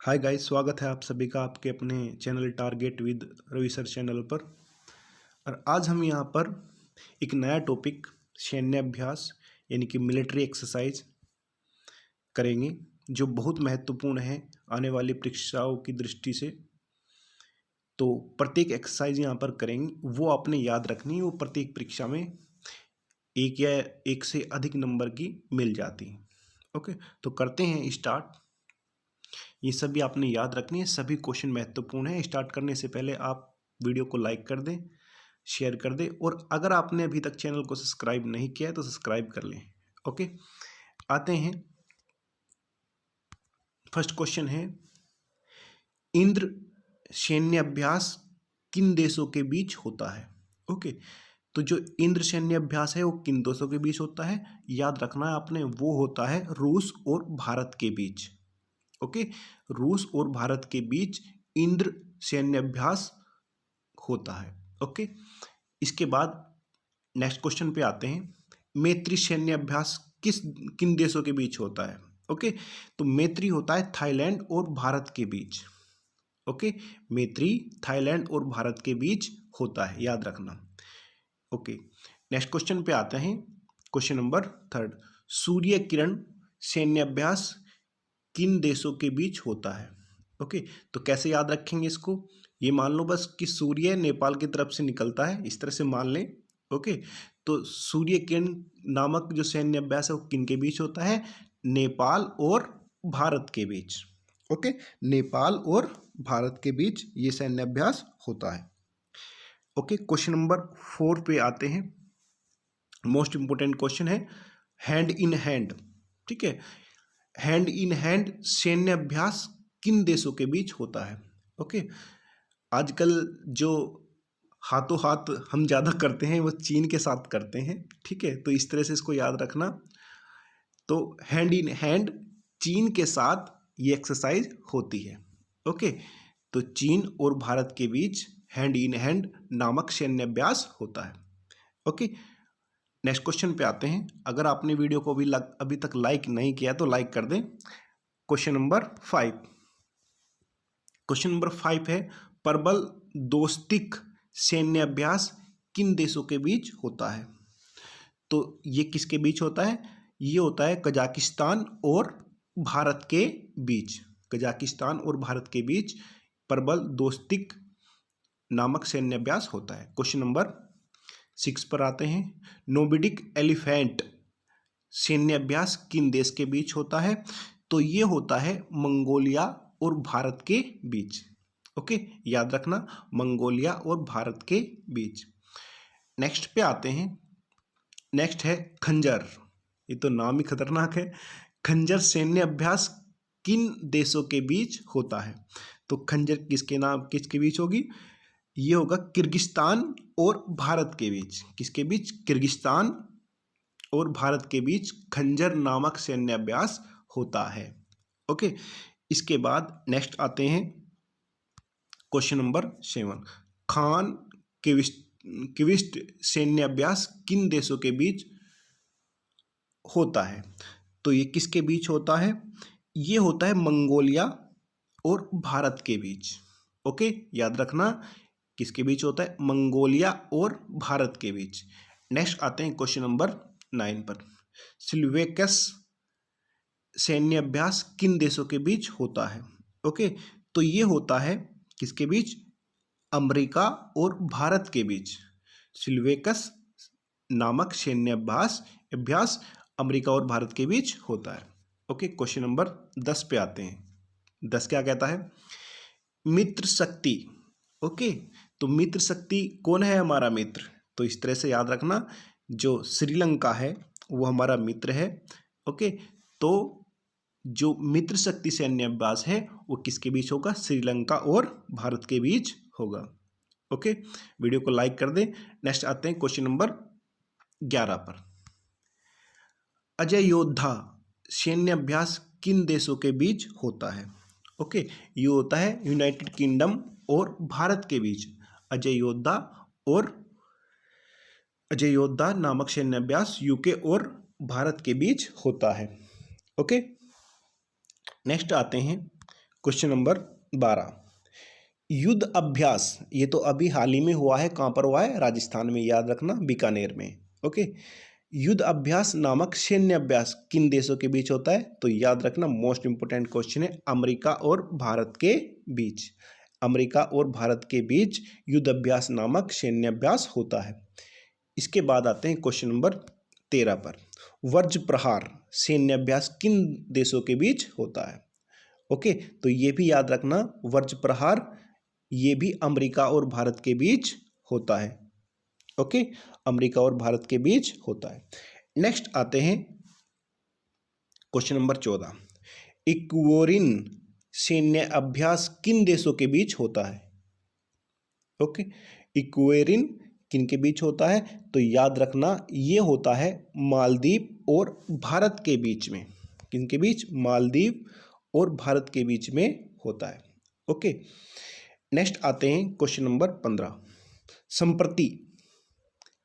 Hi guys, स्वागत है आप सभी का आपके अपने channel target with Ravi sir channel पर। और आज हम यहाँ पर एक नया टॉपिक सैन्य अभ्यास यानी कि मिलिट्री एक्सरसाइज करेंगे, जो बहुत महत्वपूर्ण है आने वाली परीक्षाओं की दृष्टि से। तो प्रत्येक एक्सरसाइज यहाँ पर करेंगे, वो आपने याद रखनी है। वो प्रत्येक परीक्षा में एक या एक से अधिक नंबर की मिल जाती है। ओके, तो करते हैं स्टार्ट। ये सभी आपने याद रखनी है, सभी क्वेश्चन महत्वपूर्ण है। स्टार्ट करने से पहले आप वीडियो को लाइक कर दें, शेयर कर दें, और अगर आपने अभी तक चैनल को सब्सक्राइब नहीं किया है तो सब्सक्राइब कर लें। ओके, आते हैं। फर्स्ट क्वेश्चन है, इंद्र सैन्य अभ्यास किन देशों के बीच होता है? ओके, तो जो इंद्र सैन्य अभ्यास है वो किन देशों के बीच होता है? याद रखना है आपने, वो होता है रूस और भारत के बीच। ओके, रूस और भारत के बीच इंद्र सैन्य अभ्यास होता है। ओके, इसके बाद नेक्स्ट क्वेश्चन पे आते हैं। मैत्री सैन्य अभ्यास किन देशों के बीच होता है? ओके, तो मैत्री होता है थाईलैंड और भारत के बीच। ओके, मैत्री थाईलैंड और भारत के बीच होता है, याद रखना। ओके, नेक्स्ट क्वेश्चन पे आते हैं। क्वेश्चन नंबर 3, सूर्य किरण सैन्य अभ्यास किन देशों के बीच होता है? ओके, तो कैसे याद रखेंगे इसको? ये मान लो बस कि सूर्य नेपाल की तरफ से निकलता है, इस तरह से मान लें। ओके, तो सूर्य किरण नामक जो सैन्य अभ्यास है वो किन के बीच होता है? नेपाल और भारत के बीच। ओके, नेपाल और भारत के बीच ये सैन्य अभ्यास होता है। ओके, क्वेश्चन नंबर 4 पे आते हैं। मोस्ट इंपोर्टेंट क्वेश्चन है, हैंड इन हैंड। ठीक है, हैंड इन हैंड सैन्य अभ्यास किन देशों के बीच होता है? ओके, आजकल जो हाथों हाथ हम ज़्यादा करते हैं वो चीन के साथ करते हैं। ठीक है, तो इस तरह से इसको याद रखना। तो हैंड इन हैंड चीन के साथ ये एक्सरसाइज होती है। ओके, तो चीन और भारत के बीच हैंड इन हैंड नामक सैन्य अभ्यास होता है। ओके, नेक्स्ट क्वेश्चन पे आते हैं। अगर आपने वीडियो को अभी तक लाइक नहीं किया तो लाइक कर दें। Question number 5। क्वेश्चन नंबर 5 है, प्रबल दोस्तिक सैन्य अभ्यास किन देशों के बीच होता है? तो ये किसके बीच होता है? ये होता है कजाकिस्तान और भारत के बीच। कजाकिस्तान और भारत के बीच प्रबल दोस्तिक नामक सैन्य अभ्यास होता है। क्वेश्चन नंबर 6 पर आते हैं। नोबिडिक एलिफेंट सैन्य अभ्यास किन देश के बीच होता है? तो ये होता है मंगोलिया और भारत के बीच। ओके, याद रखना, मंगोलिया और भारत के बीच। नेक्स्ट पे आते हैं। नेक्स्ट है खंजर। ये तो नाम ही खतरनाक है। खंजर सैन्य अभ्यास किन देशों के बीच होता है? तो खंजर किसके बीच होगी? ये होगा किर्गिस्तान और भारत के बीच। किसके बीच? किर्गिस्तान और भारत के बीच खंजर नामक सैन्य अभ्यास होता है। ओके, इसके बाद नेक्स्ट आते हैं। क्वेश्चन नंबर 7, खान किविस्ट सैन्य अभ्यास किन देशों के बीच होता है? तो ये किसके बीच होता है? ये होता है मंगोलिया और भारत के बीच। ओके, याद रखना, किसके बीच होता है? मंगोलिया और भारत के बीच। नेक्स्ट आते हैं क्वेश्चन नंबर 9 पर। सिल्वेकस सैन्य अभ्यास किन देशों के बीच होता है? ओके, तो ये होता है किसके बीच? अमेरिका और भारत के बीच। सिल्वेकस नामक सैन्य अभ्यास अमेरिका और भारत के बीच होता है। ओके, क्वेश्चन नंबर 10 पे आते हैं। 10 क्या कहता है? मित्र शक्ति। ओके, तो मित्र शक्ति कौन है हमारा मित्र? तो इस तरह से याद रखना, जो श्रीलंका है वो हमारा मित्र है। ओके, तो जो मित्र शक्ति सैन्य अभ्यास है वो किसके बीच होगा? श्रीलंका और भारत के बीच होगा। ओके, वीडियो को लाइक कर दें। नेक्स्ट आते हैं क्वेश्चन नंबर 11 पर। अजय योद्धा सैन्य अभ्यास किन देशों के बीच होता है? ओके, ये होता है यूनाइटेड किंगडम और भारत के बीच। अजय योद्धा नामक सैन्य अभ्यास यूके और भारत के बीच होता है। ओके, नेक्स्ट आते हैं क्वेश्चन नंबर 12, युद्ध अभ्यास, ये तो अभी हाल ही में हुआ है, कहाँ पर हुआ है? राजस्थान में, याद रखना, बीकानेर में। ओके, युद्ध अभ्यास नामक सैन्य अभ्यास किन देशों के बीच होता है? तो याद रखना, मोस्ट इंपोर्टेंट क्वेश्चन है, अमेरिका और भारत के बीच। अमेरिका और भारत के बीच युद्ध अभ्यास नामक सैन्य अभ्यास होता है। इसके बाद आते हैं क्वेश्चन नंबर 13 पर, वज्र प्रहार सैन्य अभ्यास किन देशों के बीच होता है? ओके, तो ये भी याद रखना, वज्र प्रहार ये भी अमेरिका और भारत के बीच होता है। ओके, अमेरिका और भारत के बीच होता है। नेक्स्ट आते हैं क्वेश्चन नंबर 14, इक्वेरिन सैन्य अभ्यास किन देशों के बीच होता है? ओके, इक्वेरिन किन के बीच होता है? तो याद रखना, ये होता है मालदीव और भारत के बीच में। किन के बीच? मालदीव और भारत के बीच में होता है। ओके, नेक्स्ट आते हैं क्वेश्चन नंबर 15, संप्रति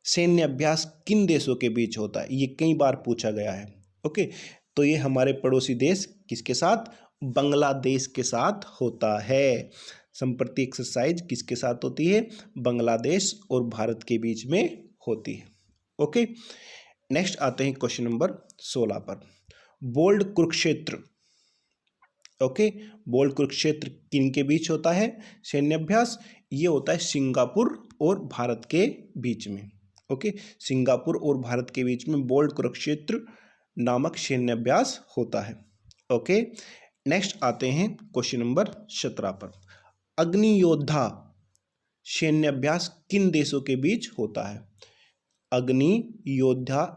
सैन्य अभ्यास किन देशों के बीच होता है? ये कई बार पूछा गया है। ओके, तो ये हमारे पड़ोसी देश किसके साथ? बांग्लादेश के साथ होता है। संप्रति एक्सरसाइज किसके साथ होती है? बांग्लादेश और भारत के बीच में होती है। ओके, नेक्स्ट आते हैं क्वेश्चन नंबर 16 पर, bold Kurukshetra. Okay, bold Kurukshetra किन के बीच होता है सैन्य अभ्यास? ये होता है सिंगापुर और भारत के बीच में। ओके, सिंगापुर और भारत के बीच में बोल्ड कुरुक्षेत्र नामक सैन्य अभ्यास होता है। ओके, नेक्स्ट आते हैं क्वेश्चन नंबर 17 पर, अग्नि योद्धा सैन्य अभ्यास किन देशों के बीच होता है? अग्नि योद्धा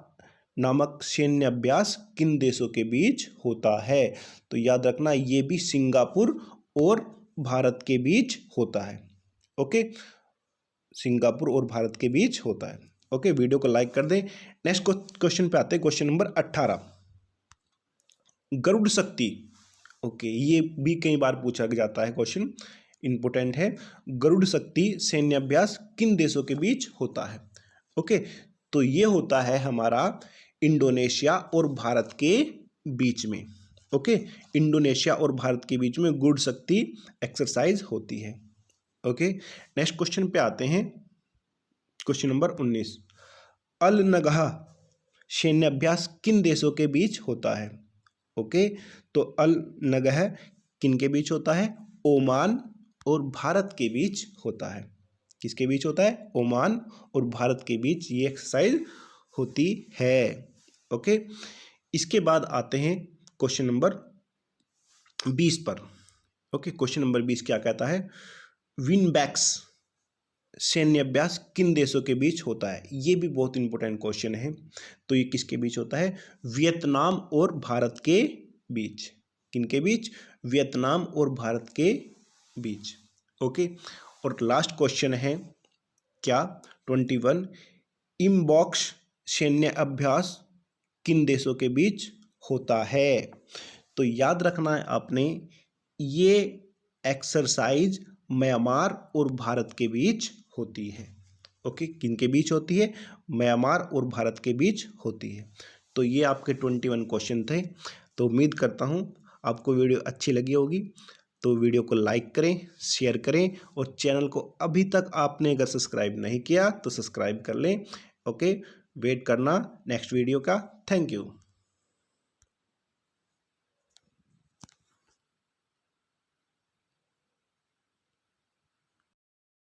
नामक सैन्य अभ्यास किन देशों के बीच होता है? तो याद रखना, ये भी सिंगापुर और भारत के बीच होता है। ओके, सिंगापुर और भारत के बीच होता है। ओके, वीडियो को लाइक कर दें। नेक्स्ट क्वेश्चन पे आते हैं, क्वेश्चन नंबर 18, गरुड़ शक्ति। ओके, ये भी कई बार पूछा जाता है, क्वेश्चन इंपोर्टेंट है। गरुड़ शक्ति सैन्य अभ्यास किन देशों के बीच होता है? ओके, तो ये होता है हमारा इंडोनेशिया और भारत के बीच में। ओके, इंडोनेशिया और भारत के बीच में गरुड़ शक्ति एक्सरसाइज होती है। ओके, नेक्स्ट क्वेश्चन पे आते हैं, क्वेश्चन नंबर 19, अल नगह सैन्य अभ्यास किन देशों के बीच होता है? ओके, तो अल नगह किन के बीच होता है? ओमान और भारत के बीच होता है। किसके बीच होता है? ओमान और भारत के बीच ये एक्सरसाइज होती है। ओके, इसके बाद आते हैं क्वेश्चन नंबर 20 पर। ओके, क्वेश्चन नंबर 20 क्या कहता है? विनबैक्स सैन्य अभ्यास किन देशों के बीच होता है? ये भी बहुत इंपॉर्टेंट क्वेश्चन है। तो ये किसके बीच होता है? वियतनाम और भारत के बीच। किन के बीच? वियतनाम और भारत के बीच। ओके, और लास्ट क्वेश्चन है क्या? 21, इम्बॉक्स सैन्य अभ्यास किन देशों के बीच होता है? तो याद रखना है आपने, ये एक्सरसाइज म्यांमार और भारत के बीच होती है। ओके, किन के बीच होती है? म्यांमार और भारत के बीच होती है। तो ये आपके 21 क्वेश्चन थे। तो उम्मीद करता हूँ आपको वीडियो अच्छी लगी होगी। तो वीडियो को लाइक करें, शेयर करें, और चैनल को अभी तक आपने अगर सब्सक्राइब नहीं किया तो सब्सक्राइब कर लें। ओके, वेट करना नेक्स्ट वीडियो का। Thank you.